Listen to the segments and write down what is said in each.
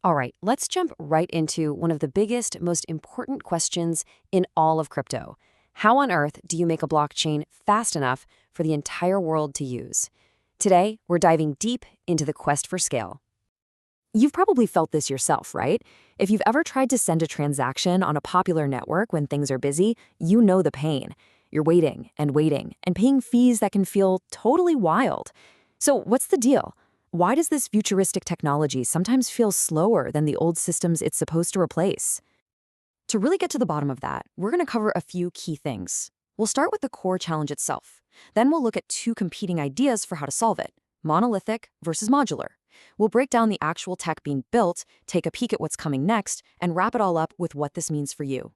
All right, let's jump right into one of the biggest, most important questions in all of crypto. How on earth do you make a blockchain fast enough for the entire world to use? Today, we're diving deep into the quest for scale. You've probably felt this yourself, right? If you've ever tried to send a transaction on a popular network when things are busy, you know the pain. You're waiting, and paying fees that can feel totally wild. So, what's the deal? Why does this futuristic technology sometimes feel slower than the old systems it's supposed to replace? To really get to the bottom of that, we're going to cover a few key things. We'll start with the core challenge itself. Then we'll look at two competing ideas for how to solve it: monolithic versus modular. We'll break down the actual tech being built, take a peek at what's coming next, and wrap it all up with what this means for you.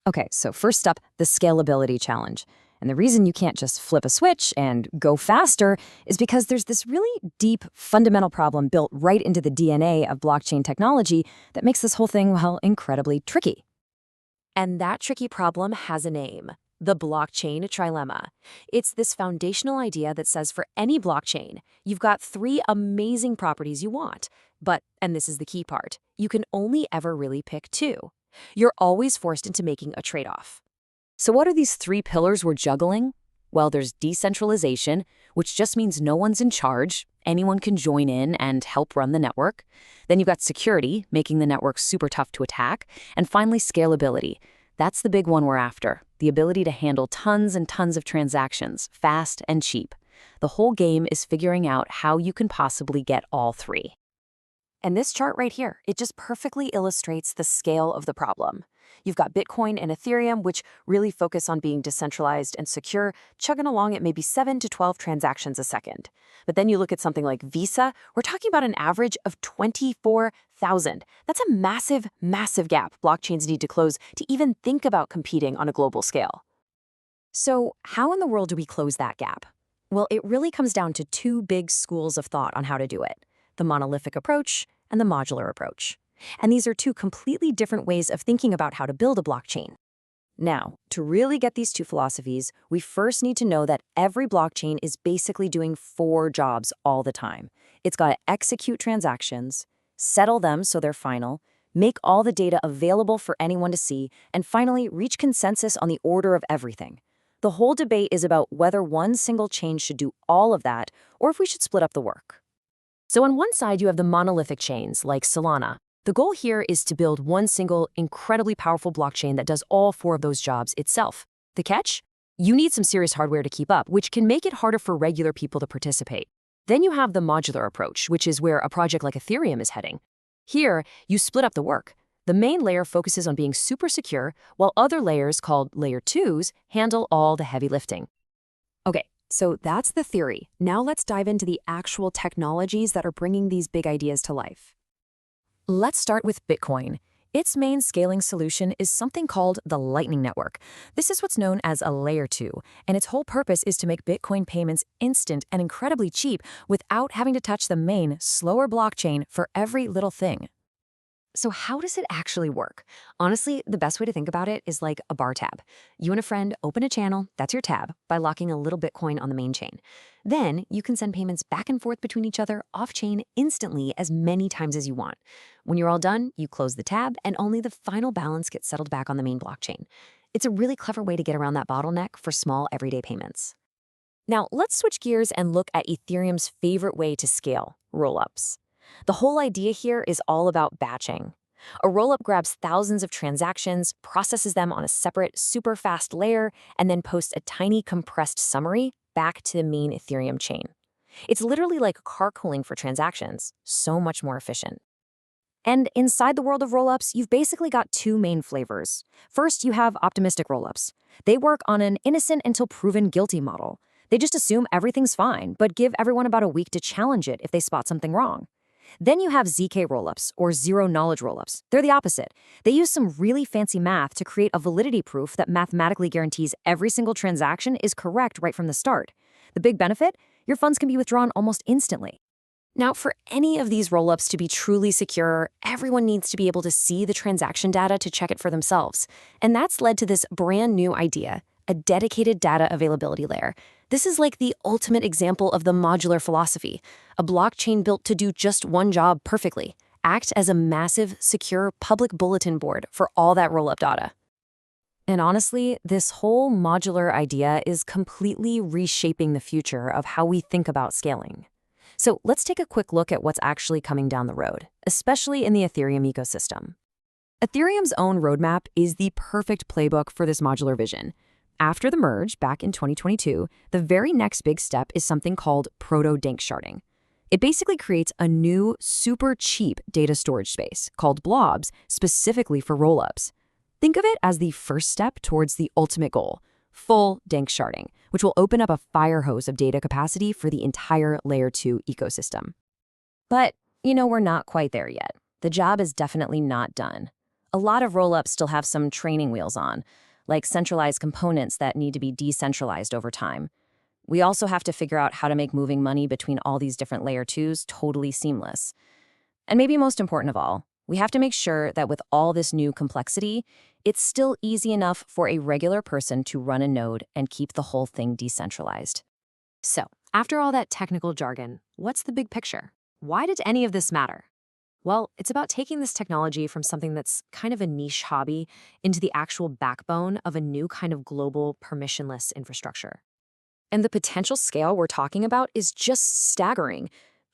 Okay, so first up, the scalability challenge. And the reason you can't just flip a switch and go faster is because there's this really deep, fundamental problem built right into the DNA of blockchain technology that makes this whole thing, well, incredibly tricky. And that tricky problem has a name: the blockchain trilemma. It's this foundational idea that says for any blockchain, you've got three amazing properties you want. But, and this is the key part, you can only ever really pick two. You're always forced into making a trade-off. So what are these three pillars we're juggling? Well, there's decentralization, which just means no one's in charge. Anyone can join in and help run the network. Then you've got security, making the network super tough to attack. And finally, scalability. That's the big one we're after: the ability to handle tons and tons of transactions, fast and cheap. The whole game is figuring out how you can possibly get all three. And this chart right here, it just perfectly illustrates the scale of the problem. You've got Bitcoin and Ethereum, which really focus on being decentralized and secure, chugging along at maybe 7 to 12 transactions a second. But then you look at something like Visa, we're talking about an average of 24,000. That's a massive, massive gap blockchains need to close to even think about competing on a global scale. So how in the world do we close that gap? Well, it really comes down to two big schools of thought on how to do it: the monolithic approach and the modular approach. And these are two completely different ways of thinking about how to build a blockchain. Now, to really get these two philosophies, we first need to know that every blockchain is basically doing four jobs all the time. It's got to execute transactions, settle them so they're final, make all the data available for anyone to see, and finally, reach consensus on the order of everything. The whole debate is about whether one single chain should do all of that, or if we should split up the work. So on one side, you have the monolithic chains like Solana. The goal here is to build one single, incredibly powerful blockchain that does all four of those jobs itself. The catch? You need some serious hardware to keep up, which can make it harder for regular people to participate. Then you have the modular approach, which is where a project like Ethereum is heading. Here, you split up the work. The main layer focuses on being super secure, while other layers, called layer 2s, handle all the heavy lifting. Okay, so that's the theory. Now let's dive into the actual technologies that are bringing these big ideas to life. Let's start with Bitcoin. Its main scaling solution is something called the Lightning Network. This is what's known as a layer 2, and its whole purpose is to make Bitcoin payments instant and incredibly cheap without having to touch the main, slower blockchain for every little thing. So how does it actually work? Honestly, the best way to think about it is like a bar tab. You and a friend open a channel, that's your tab, by locking a little Bitcoin on the main chain. Then you can send payments back and forth between each other off-chain instantly as many times as you want. When you're all done, you close the tab and only the final balance gets settled back on the main blockchain. It's a really clever way to get around that bottleneck for small everyday payments. Now, let's switch gears and look at Ethereum's favorite way to scale: rollups. The whole idea here is all about batching. A rollup grabs thousands of transactions, processes them on a separate, super fast layer, and then posts a tiny compressed summary back to the main Ethereum chain. It's literally like carpooling for transactions, so much more efficient. And inside the world of rollups, you've basically got two main flavors. First, you have optimistic rollups. They work on an innocent until proven guilty model. They just assume everything's fine, but give everyone about a week to challenge it if they spot something wrong. Then you have ZK rollups, or zero-knowledge rollups. They're the opposite. They use some really fancy math to create a validity proof that mathematically guarantees every single transaction is correct right from the start. The big benefit? Your funds can be withdrawn almost instantly. Now, for any of these rollups to be truly secure, everyone needs to be able to see the transaction data to check it for themselves. And that's led to this brand new idea: a dedicated data availability layer. This is like the ultimate example of the modular philosophy, a blockchain built to do just one job perfectly: act as a massive, secure public bulletin board for all that roll-up data. And honestly, this whole modular idea is completely reshaping the future of how we think about scaling. So let's take a quick look at what's actually coming down the road, especially in the Ethereum ecosystem. Ethereum's own roadmap is the perfect playbook for this modular vision. After the merge back in 2022, the very next big step is something called proto-dank sharding. It basically creates a new, super cheap data storage space called blobs specifically for rollups. Think of it as the first step towards the ultimate goal, full dank sharding, which will open up a fire hose of data capacity for the entire Layer 2 ecosystem. But, we're not quite there yet. The job is definitely not done. A lot of rollups still have some training wheels on, like centralized components that need to be decentralized over time. We also have to figure out how to make moving money between all these different Layer 2s totally seamless. And maybe most important of all, we have to make sure that with all this new complexity, it's still easy enough for a regular person to run a node and keep the whole thing decentralized. So, after all that technical jargon, what's the big picture? Why did any of this matter? Well, it's about taking this technology from something that's kind of a niche hobby into the actual backbone of a new kind of global permissionless infrastructure. And the potential scale we're talking about is just staggering.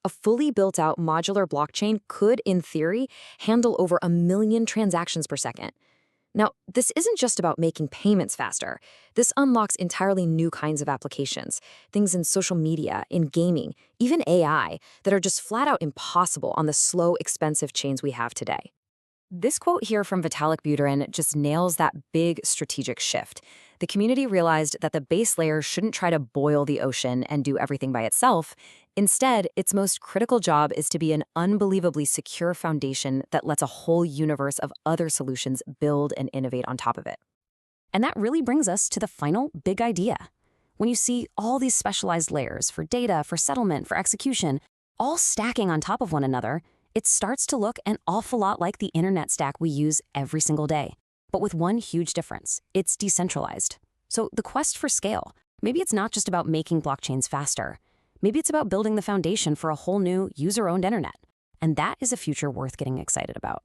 A fully built-out modular blockchain could, in theory, handle over 1 million transactions per second. Now, this isn't just about making payments faster. This unlocks entirely new kinds of applications, things in social media, in gaming, even AI, that are just flat out impossible on the slow, expensive chains we have today. This quote here from Vitalik Buterin just nails that big strategic shift. The community realized that the base layer shouldn't try to boil the ocean and do everything by itself. Instead, its most critical job is to be an unbelievably secure foundation that lets a whole universe of other solutions build and innovate on top of it. And that really brings us to the final big idea. When you see all these specialized layers for data, for settlement, for execution, all stacking on top of one another, it starts to look an awful lot like the internet stack we use every single day. But with one huge difference, it's decentralized. So the quest for scale, maybe it's not just about making blockchains faster. Maybe it's about building the foundation for a whole new user-owned internet. And that is a future worth getting excited about.